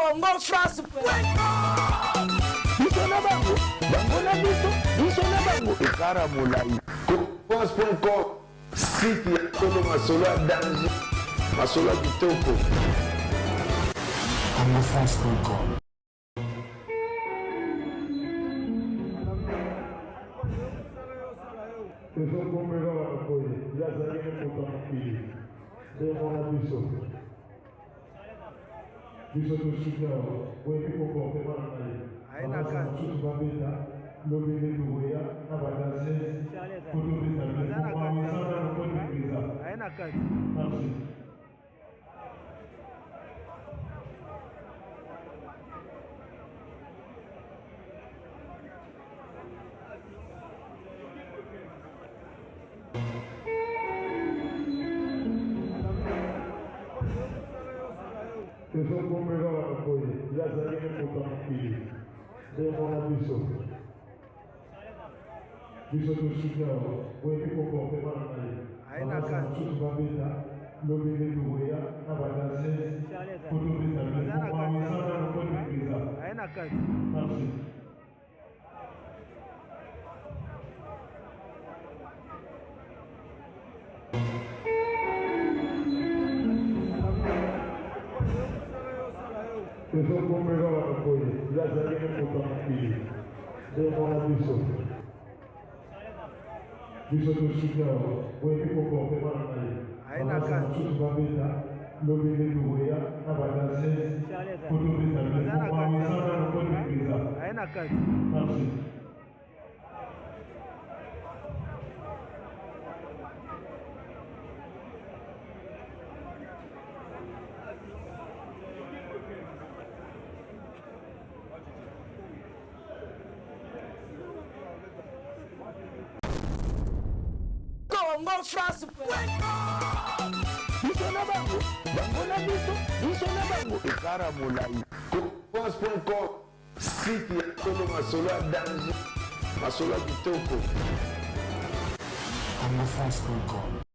Congo France. Biso na bango, bango na biso, biso na bango. Ekara molai. France.com, site ya Kolo Masolo ya danger, Masolo ya kitoko. CongoFrance.com. ezokomela wana boye yazali moto mokili nde mona biso tosukia oyebi comportement na ye mosusu babeta lobele luweya na badanse kotobetamisana nokotekrisa merci. ezokomela wana boye yazali moto mokili nde mona biso tosukia oyebi comportement na ye mosusu babeta lobele luweya na badanse kotobetamisana nokotekrisa merci. ezokomela wana boye yazali moto mokili nde mona biso tosukia oyebi comportement na ye mosusu babeta lobele luweya na badanse kotobetamisana nokotekrisa merci. Congo France. Biso na bango, bango na biso, biso na bango. Ekara molai. France.com, site ya Kolo Masolo ya danger, Masolo ya kitoko. CongoFrance.com.